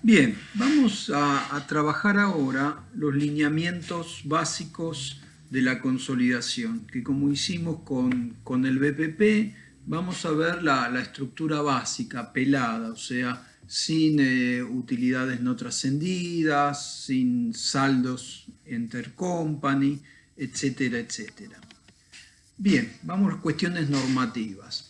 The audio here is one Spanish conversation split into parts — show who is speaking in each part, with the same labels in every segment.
Speaker 1: Bien, vamos a trabajar ahora los lineamientos básicos de la consolidación, que como hicimos con el BPP, vamos a ver la estructura básica, pelada, o sea, sin utilidades no trascendidas, sin saldos intercompany, etcétera, etcétera. Bien, vamos a cuestiones normativas.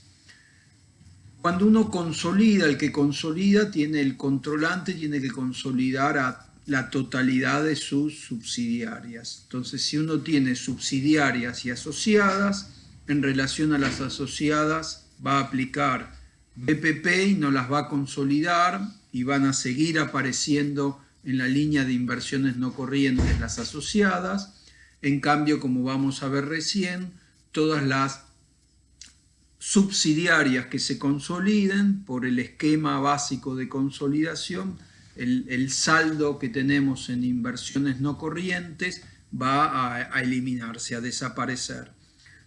Speaker 1: Cuando uno consolida, el que consolida tiene el controlante, tiene que consolidar a la totalidad de sus subsidiarias. Entonces, si uno tiene subsidiarias y asociadas, en relación a las asociadas va a aplicar BPP y no las va a consolidar y van a seguir apareciendo en la línea de inversiones no corrientes las asociadas. En cambio, como vamos a ver recién, todas las subsidiarias que se consoliden por el esquema básico de consolidación, el saldo que tenemos en inversiones no corrientes va a eliminarse, a desaparecer.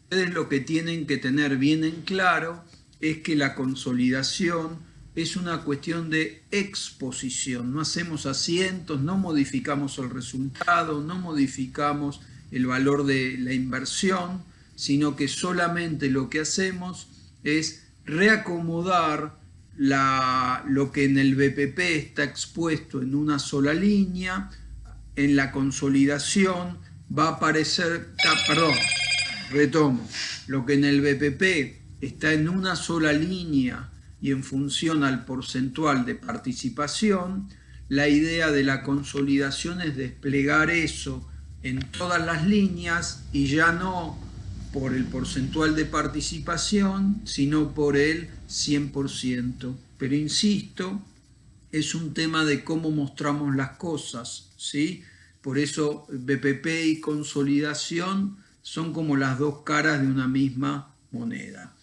Speaker 1: Ustedes lo que tienen que tener bien en claro es que la consolidación es una cuestión de exposición. No hacemos asientos, no modificamos el resultado, no modificamos el valor de la inversión, sino que solamente lo que hacemos es reacomodar lo que en el BPP está expuesto en una sola línea. En la consolidación va a aparecer, retomo, lo que en el BPP está en una sola línea y en función al porcentual de participación, la idea de la consolidación es desplegar eso en todas las líneas y ya no por el porcentual de participación, sino por el 100%. Pero insisto, es un tema de cómo mostramos las cosas, ¿sí? Por eso BPP y consolidación son como las dos caras de una misma moneda.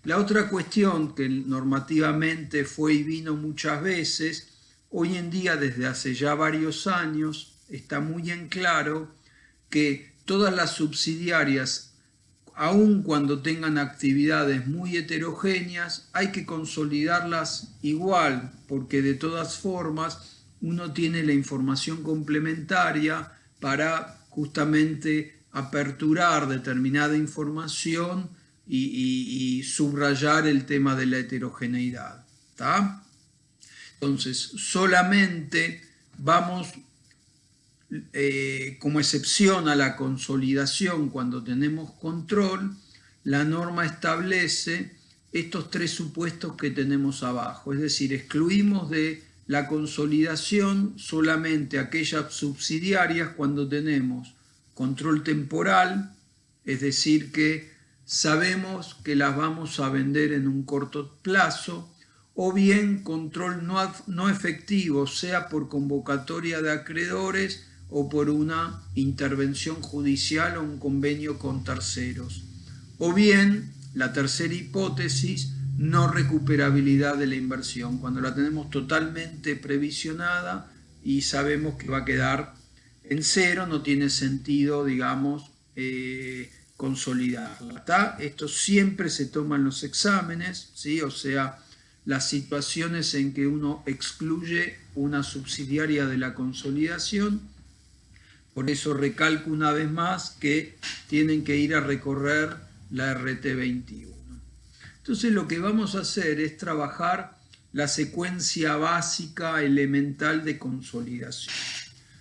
Speaker 1: La otra cuestión que normativamente fue y vino muchas veces, hoy en día desde hace ya varios años está muy en claro que todas las subsidiarias, aun cuando tengan actividades muy heterogéneas, hay que consolidarlas igual, porque de todas formas uno tiene la información complementaria para justamente aperturar determinada información y subrayar el tema de la heterogeneidad. ¿Tá? Entonces, solamente vamos como excepción a la consolidación cuando tenemos control, la norma establece estos tres supuestos que tenemos abajo, es decir, excluimos de la consolidación solamente aquellas subsidiarias cuando tenemos control temporal, es decir, que sabemos que las vamos a vender en un corto plazo, o bien control no efectivo, sea por convocatoria de acreedores o por una intervención judicial o un convenio con terceros. O bien, la tercera hipótesis, no recuperabilidad de la inversión, cuando la tenemos totalmente previsionada y sabemos que va a quedar en cero, no tiene sentido, digamos, consolidarla. ¿Tá? Esto siempre se toma en los exámenes, ¿sí? O sea, las situaciones en que uno excluye una subsidiaria de la consolidación. Por eso recalco una vez más que tienen que ir a recorrer la RT21. Entonces lo que vamos a hacer es trabajar la secuencia básica elemental de consolidación.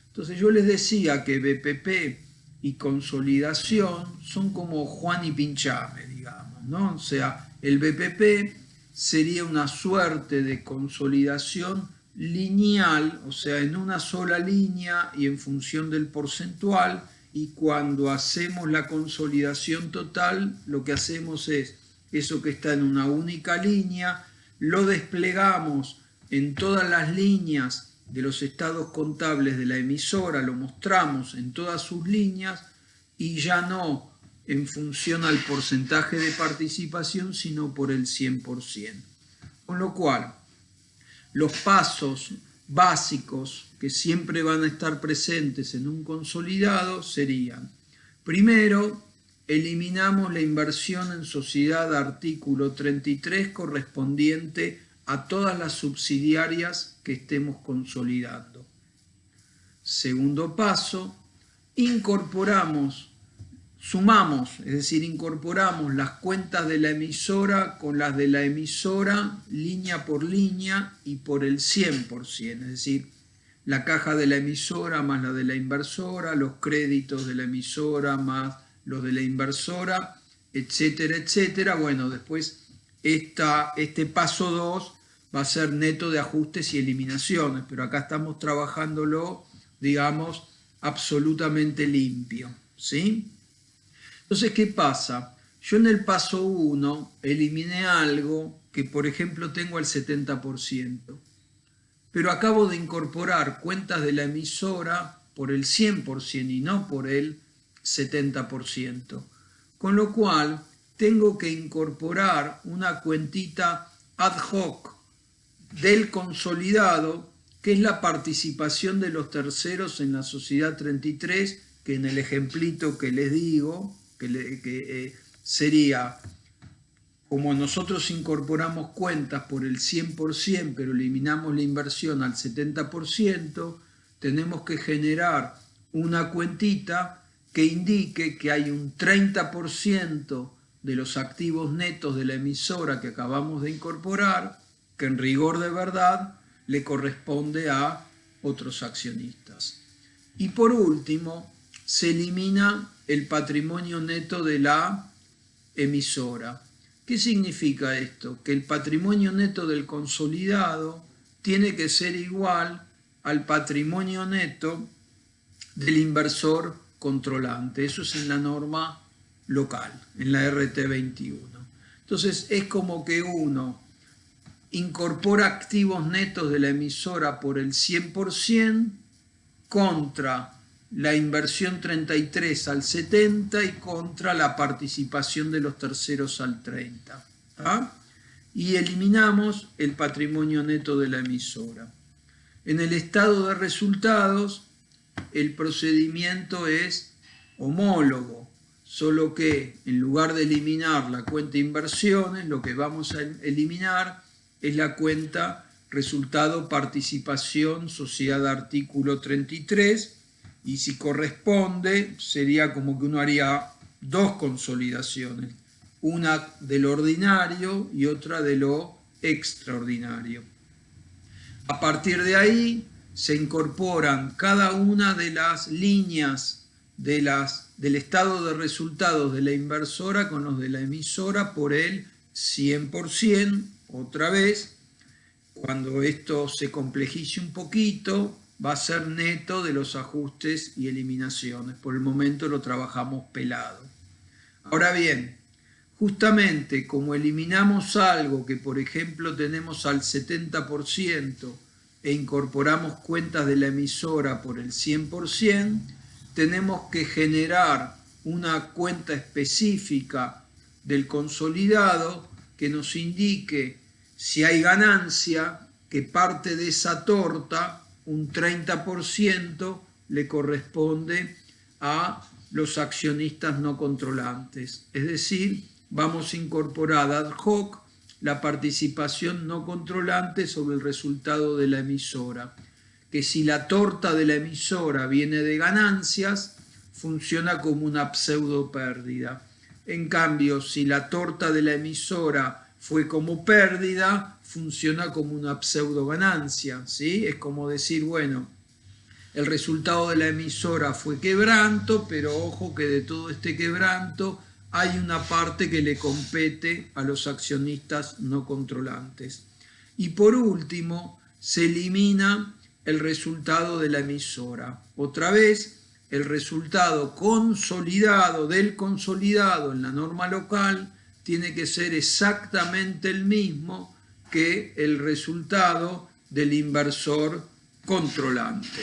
Speaker 1: Entonces yo les decía que BPP y consolidación son como Juan y Pinchame, digamos, ¿no? O sea, el BPP sería una suerte de consolidación lineal, o sea, en una sola línea y en función del porcentual, y cuando hacemos la consolidación total, lo que hacemos es eso que está en una única línea, lo desplegamos en todas las líneas de los estados contables de la emisora, lo mostramos en todas sus líneas y ya no en función al porcentaje de participación, sino por el 100%. Con lo cual, los pasos básicos que siempre van a estar presentes en un consolidado serían: primero, eliminamos la inversión en sociedad artículo 33 correspondiente a todas las subsidiarias que estemos consolidando. Segundo paso, sumamos, es decir, incorporamos las cuentas de la emisora con las de la emisora línea por línea y por el 100%, es decir, la caja de la emisora más la de la inversora, los créditos de la emisora más los de la inversora, etcétera, etcétera. Bueno, después este paso 2 va a ser neto de ajustes y eliminaciones, pero acá estamos trabajándolo, digamos, absolutamente limpio, ¿sí? Entonces, ¿qué pasa? Yo en el paso 1 eliminé algo que, por ejemplo, tengo al 70%, pero acabo de incorporar cuentas de la emisora por el 100% y no por el 70%, con lo cual tengo que incorporar una cuentita ad hoc del consolidado, que es la participación de los terceros en la sociedad 33, que en el ejemplito que les digo, sería, como nosotros incorporamos cuentas por el 100%, pero eliminamos la inversión al 70%, tenemos que generar una cuentita que indique que hay un 30% de los activos netos de la emisora que acabamos de incorporar, que en rigor de verdad le corresponde a otros accionistas. Y por último, se elimina el patrimonio neto de la emisora. ¿Qué significa esto? Que el patrimonio neto del consolidado tiene que ser igual al patrimonio neto del inversor controlante. Eso es en la norma local, en la RT21. Entonces es como que uno incorpora activos netos de la emisora por el 100% contra la inversión 33 al 70% y contra la participación de los terceros al 30%. ¿Ah? Y eliminamos el patrimonio neto de la emisora. En el estado de resultados, el procedimiento es homólogo, solo que en lugar de eliminar la cuenta inversiones, lo que vamos a eliminar es la cuenta resultado participación sociedad artículo 33, y si corresponde sería como que uno haría dos consolidaciones, una de lo ordinario y otra de lo extraordinario. A partir de ahí se incorporan cada una de las líneas del estado de resultados de la inversora con los de la emisora por el 100%, otra vez. Cuando esto se complejice un poquito, va a ser neto de los ajustes y eliminaciones. Por el momento lo trabajamos pelado. Ahora bien, justamente como eliminamos algo que, por ejemplo, tenemos al 70% e incorporamos cuentas de la emisora por el 100%, tenemos que generar una cuenta específica del consolidado que nos indique si hay ganancia, que parte de esa torta, un 30%, le corresponde a los accionistas no controlantes. Es decir, vamos a incorporar ad hoc la participación no controlante sobre el resultado de la emisora, que si la torta de la emisora viene de ganancias, funciona como una pseudo pérdida. En cambio, si la torta de la emisora fue como pérdida, funciona como una pseudo ganancia, ¿sí? Es como decir, bueno, el resultado de la emisora fue quebranto, pero ojo que de todo este quebranto hay una parte que le compete a los accionistas no controlantes. Y por último, se elimina el resultado de la emisora. Otra vez, el resultado consolidado del consolidado en la norma local tiene que ser exactamente el mismo que el resultado del inversor controlante.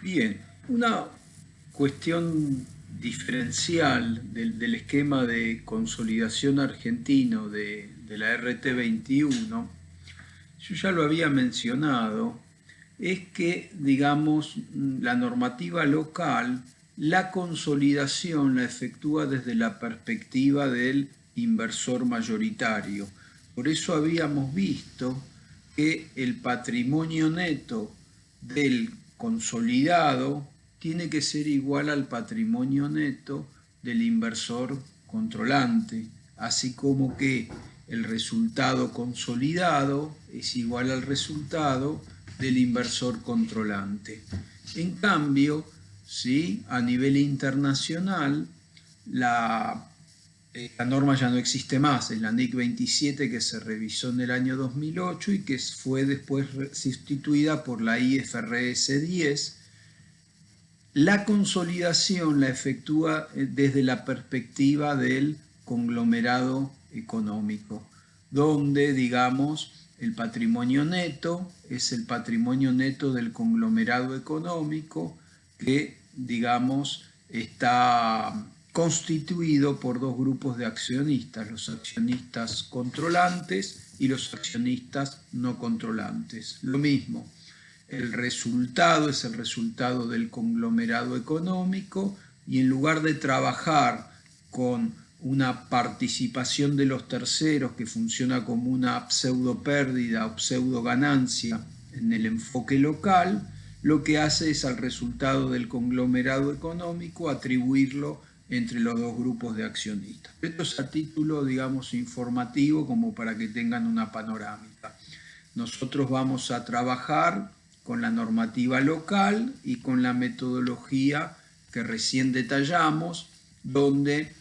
Speaker 1: Bien, una cuestión diferencial del esquema de consolidación argentino de la RT21, yo ya lo había mencionado, es que, digamos, la normativa local, la consolidación la efectúa desde la perspectiva del inversor mayoritario. Por eso habíamos visto que el patrimonio neto del consolidado tiene que ser igual al patrimonio neto del inversor controlante, así como que el resultado consolidado es igual al resultado del inversor controlante. En cambio, ¿sí?, a nivel internacional, la norma ya no existe más, es la NIC 27 que se revisó en el año 2008 y que fue después sustituida por la IFRS 10. La consolidación la efectúa desde la perspectiva del conglomerado económico, donde, digamos, el patrimonio neto es el patrimonio neto del conglomerado económico que, digamos, está constituido por dos grupos de accionistas, los accionistas controlantes y los accionistas no controlantes. Lo mismo, el resultado es el resultado del conglomerado económico y en lugar de trabajar con una participación de los terceros que funciona como una pseudo pérdida o pseudo ganancia en el enfoque local, lo que hace es al resultado del conglomerado económico atribuirlo entre los dos grupos de accionistas. Esto es a título, digamos, informativo, como para que tengan una panorámica. Nosotros vamos a trabajar con la normativa local y con la metodología que recién detallamos, donde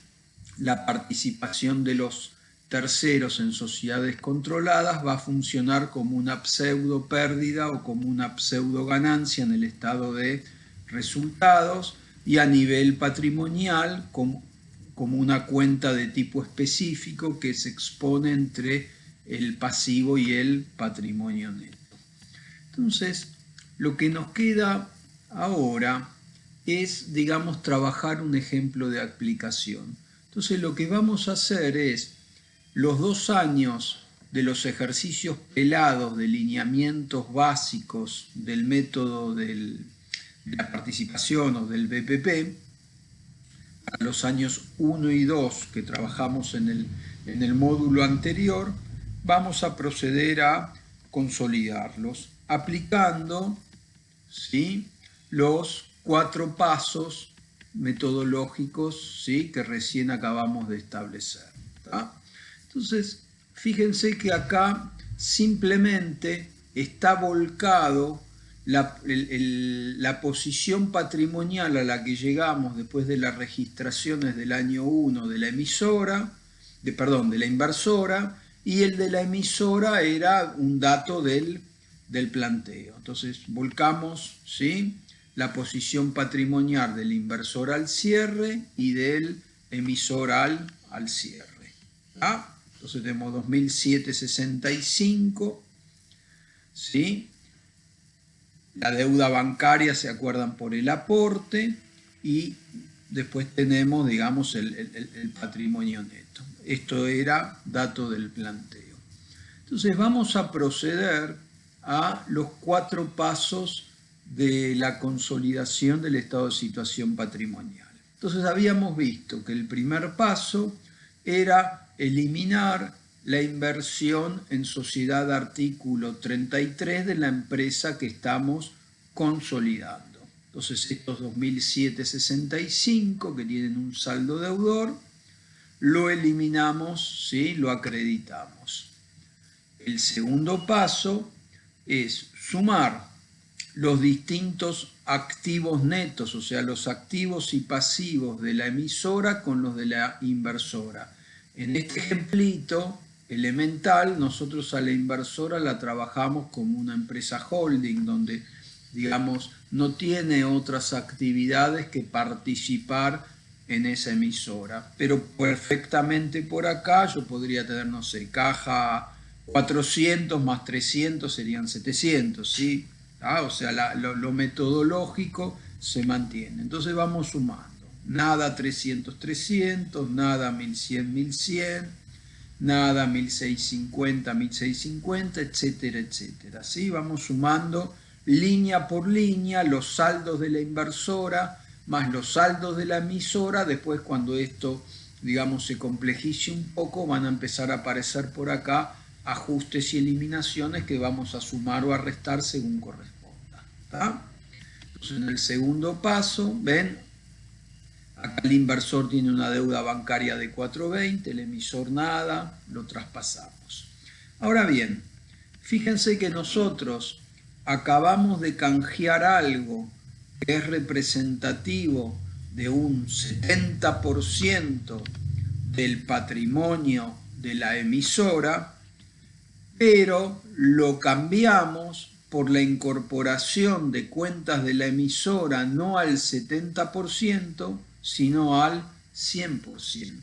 Speaker 1: la participación de los terceros en sociedades controladas va a funcionar como una pseudo pérdida o como una pseudo ganancia en el estado de resultados, y a nivel patrimonial como una cuenta de tipo específico que se expone entre el pasivo y el patrimonio neto. Entonces, lo que nos queda ahora es, digamos, trabajar un ejemplo de aplicación. Entonces, lo que vamos a hacer es los 2 años de los ejercicios pelados de lineamientos básicos del método de la participación o del BPP, a los años 1 y 2 que trabajamos en el módulo anterior, vamos a proceder a consolidarlos, aplicando, ¿sí?, los 4 pasos metodológicos, ¿sí?, que recién acabamos de establecer. ¿Tá? Entonces, fíjense que acá simplemente está volcado la posición patrimonial a la que llegamos después de las registraciones del año 1 de la emisora, de la inversora, y el de la emisora era un dato del planteo. Entonces volcamos, ¿sí?, la posición patrimonial del inversor al cierre y del emisor al cierre. ¿Ah? Entonces tenemos 2.765, ¿sí? La deuda bancaria, se acuerdan, por el aporte, y después tenemos, digamos, el patrimonio neto. Esto era dato del planteo. Entonces vamos a proceder a los 4 pasos de la consolidación del estado de situación patrimonial. Entonces habíamos visto que el primer paso era eliminar la inversión en sociedad artículo 33 de la empresa que estamos consolidando. Entonces estos 2.765 que tienen un saldo deudor, lo eliminamos, ¿sí?, lo acreditamos. El segundo paso es sumar los distintos activos netos, o sea, los activos y pasivos de la emisora con los de la inversora. En este ejemplito elemental, nosotros a la inversora la trabajamos como una empresa holding, donde, digamos, no tiene otras actividades que participar en esa emisora. Pero perfectamente por acá yo podría tener, no sé, caja 400 más 300 serían 700, ¿sí? O sea, lo metodológico se mantiene. Entonces vamos sumando. Nada 300, 300, nada 1100, 1100, nada 1650, 1650, etcétera, etcétera. ¿Sí? Vamos sumando línea por línea los saldos de la inversora más los saldos de la emisora. Después, cuando esto, digamos, se complejice un poco, van a empezar a aparecer por acá ajustes y eliminaciones que vamos a sumar o a restar según corresponda. ¿Tá? Entonces, en el segundo paso, ven, acá el inversor tiene una deuda bancaria de 420, el emisor nada, lo traspasamos. Ahora bien, fíjense que nosotros acabamos de canjear algo que es representativo de un 70% del patrimonio de la emisora, pero lo cambiamos por la incorporación de cuentas de la emisora no al 70%, sino al 100%.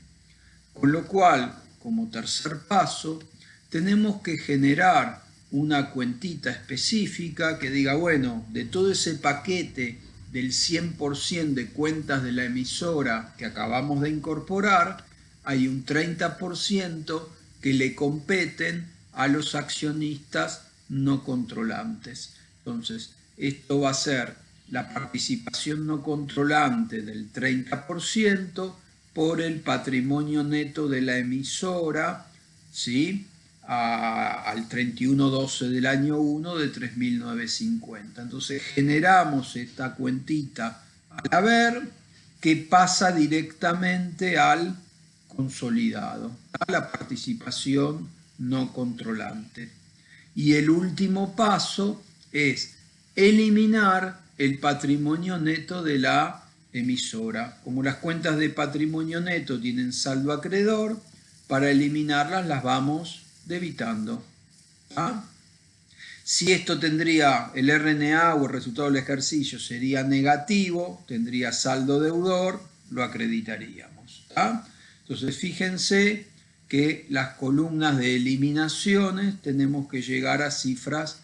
Speaker 1: Con lo cual, como tercer paso, tenemos que generar una cuentita específica que diga, bueno, de todo ese paquete del 100% de cuentas de la emisora que acabamos de incorporar, hay un 30% que le competen a los accionistas no controlantes. Entonces, esto va a ser la participación no controlante del 30% por el patrimonio neto de la emisora, ¿sí? Al 31/12 del año 1 de 3.950. Entonces generamos esta cuentita al haber que pasa directamente al consolidado, a la participación no controlante. Y el último paso es eliminar el patrimonio neto de la emisora. Como las cuentas de patrimonio neto tienen saldo acreedor, para eliminarlas las vamos debitando. ¿Ah? Si esto tendría el RNA o el resultado del ejercicio sería negativo, tendría saldo deudor, lo acreditaríamos. ¿Ah? Entonces fíjense que las columnas de eliminaciones tenemos que llegar a cifras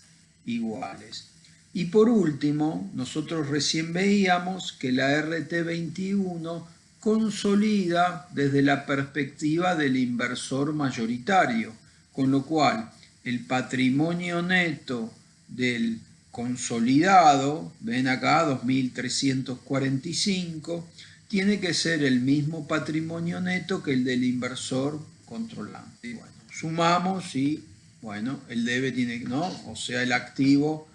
Speaker 1: iguales. Y por último, nosotros recién veíamos que la RT21 consolida desde la perspectiva del inversor mayoritario, con lo cual el patrimonio neto del consolidado, ven acá 2.345, tiene que ser el mismo patrimonio neto que el del inversor controlante. Bueno, sumamos y, bueno, el debe tiene, ¿no? O sea, el activo,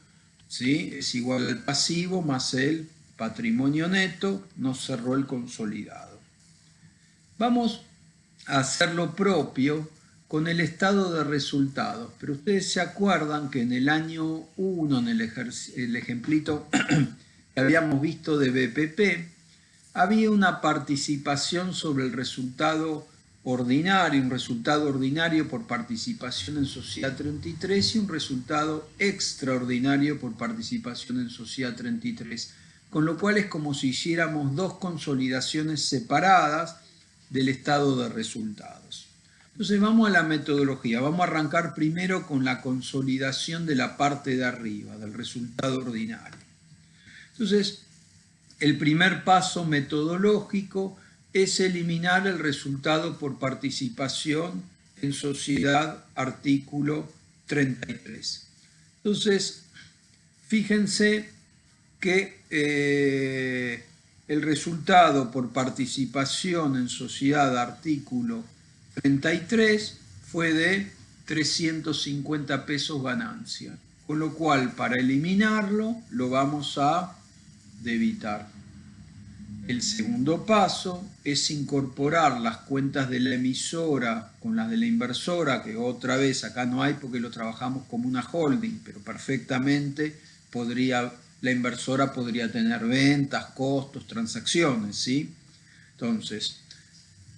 Speaker 1: ¿sí? Es igual al pasivo más el patrimonio neto, nos cerró el consolidado. Vamos a hacer lo propio con el estado de resultados, pero ustedes se acuerdan que en el año 1, en el ejemplito que habíamos visto de BPP, había una participación sobre el resultado ordinario, un resultado ordinario por participación en sociedad 33 y un resultado extraordinario por participación en sociedad 33, con lo cual es como si hiciéramos dos consolidaciones separadas del estado de resultados. Entonces vamos a la metodología, vamos a arrancar primero con la consolidación de la parte de arriba, del resultado ordinario. Entonces, el primer paso metodológico es eliminar el resultado por participación en sociedad artículo 33. Entonces, fíjense que el resultado por participación en sociedad artículo 33 fue de 350 pesos ganancia, con lo cual para eliminarlo lo vamos a debitar. El segundo paso es incorporar las cuentas de la emisora con las de la inversora, que otra vez acá no hay porque lo trabajamos como una holding, pero perfectamente la inversora podría tener ventas, costos, transacciones, ¿sí? Entonces,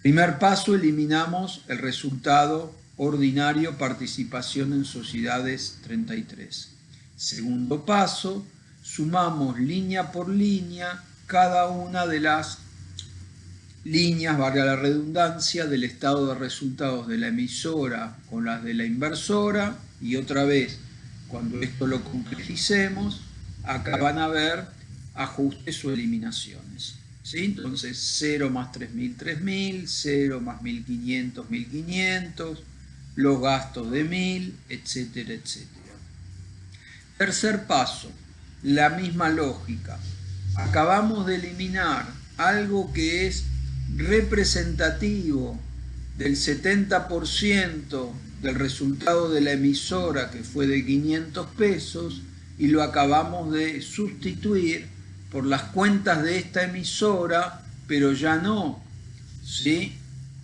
Speaker 1: primer paso, eliminamos el resultado ordinario participación en sociedades 33. Segundo paso, sumamos línea por línea cada una de las líneas, valga la redundancia, del estado de resultados de la emisora con las de la inversora, y otra vez, cuando esto lo complejicemos, acá van a ver ajustes o eliminaciones. ¿Sí? Entonces 0 más 3.000, 3.000, 0 más 1.500, 1.500, los gastos de 1.000, etcétera, etcétera. Tercer paso, la misma lógica. Acabamos de eliminar algo que es representativo del 70% del resultado de la emisora, que fue de 500 pesos, y lo acabamos de sustituir por las cuentas de esta emisora, pero ya no, ¿sí?,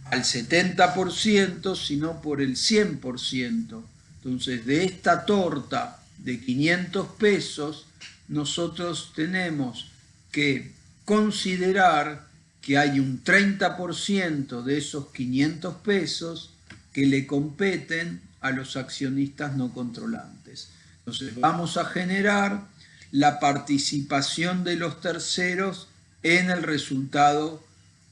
Speaker 1: al 70%, sino por el 100%. Entonces, de esta torta de 500 pesos, nosotros tenemos que considerar que hay un 30% de esos 500 pesos que le competen a los accionistas no controlantes. Entonces, vamos a generar la participación de los terceros en el resultado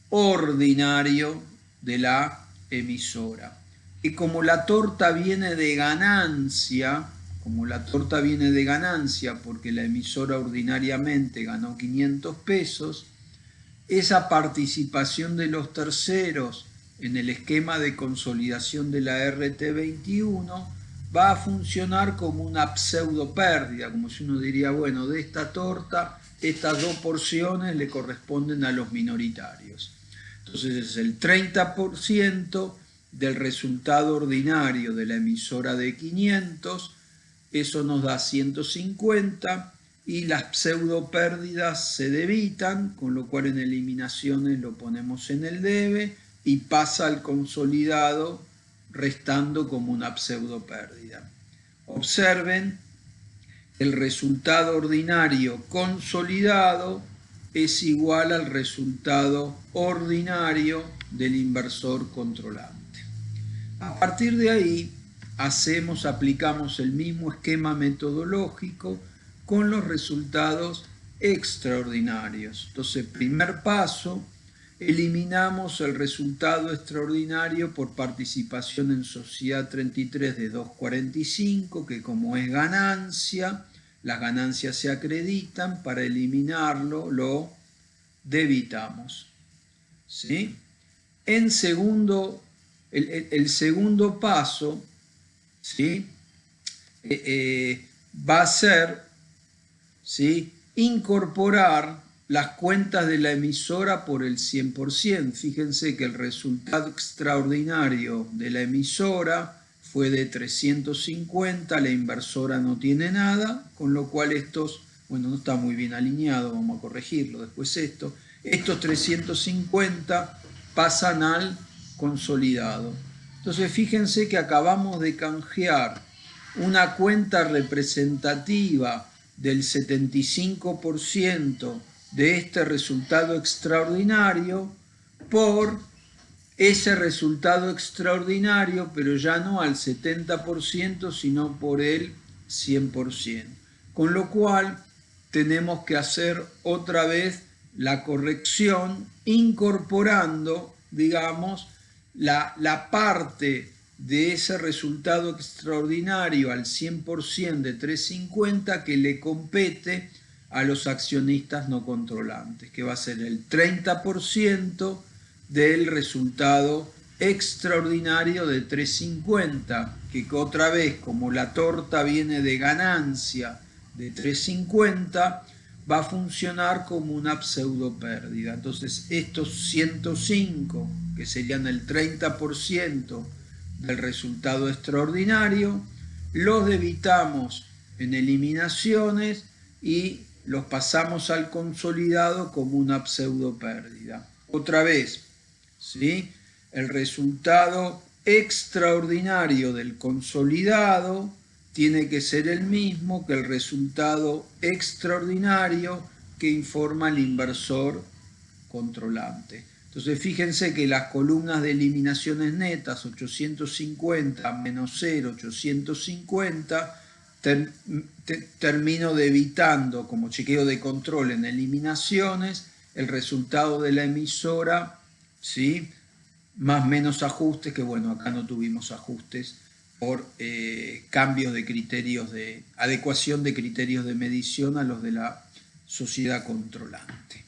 Speaker 1: ordinario de la emisora. Y como la torta viene de ganancia, porque la emisora ordinariamente ganó 500 pesos, esa participación de los terceros en el esquema de consolidación de la RT21 va a funcionar como una pseudo pérdida, como si uno diría, bueno, de esta torta, estas 2 porciones le corresponden a los minoritarios. Entonces es el 30% del resultado ordinario de la emisora de 500, eso nos da 150, y las pseudo pérdidas se debitan, con lo cual en eliminaciones lo ponemos en el debe y pasa al consolidado restando como una pseudo pérdida. Observen, el resultado ordinario consolidado es igual al resultado ordinario del inversor controlante. A partir de ahí aplicamos el mismo esquema metodológico con los resultados extraordinarios. Entonces, primer paso, eliminamos el resultado extraordinario por participación en sociedad 33 de 2.45, que como es ganancia, las ganancias se acreditan. Para eliminarlo lo debitamos, ¿sí? En segundo, el segundo paso, ¿sí?, va a ser, ¿sí?, incorporar las cuentas de la emisora por el 100%. Fíjense que el resultado extraordinario de la emisora fue de 350, la inversora no tiene nada, con lo cual estos, bueno, no está muy bien alineado, vamos a corregirlo después estos 350 pasan al consolidado. Entonces fíjense que acabamos de canjear una cuenta representativa del 75% de este resultado extraordinario por ese resultado extraordinario, pero ya no al 70%, sino por el 100%. Con lo cual tenemos que hacer otra vez la corrección incorporando, digamos, la parte de ese resultado extraordinario al 100% de 350 que le compete a los accionistas no controlantes, que va a ser el 30% del resultado extraordinario de 350, que otra vez, como la torta viene de ganancia de 350, va a funcionar como una pseudo pérdida. Entonces estos 105, que serían el 30% del resultado extraordinario, los debitamos en eliminaciones y los pasamos al consolidado como una pseudo pérdida. Otra vez, ¿sí?, el resultado extraordinario del consolidado tiene que ser el mismo que el resultado extraordinario que informa el inversor controlante. Entonces fíjense que las columnas de eliminaciones netas, 850 menos 0, 850, termino debitando como chequeo de control en eliminaciones el resultado de la emisora, ¿sí?, más menos ajustes, que bueno, acá no tuvimos ajustes por cambios de criterios de adecuación de criterios de medición a los de la sociedad controlante.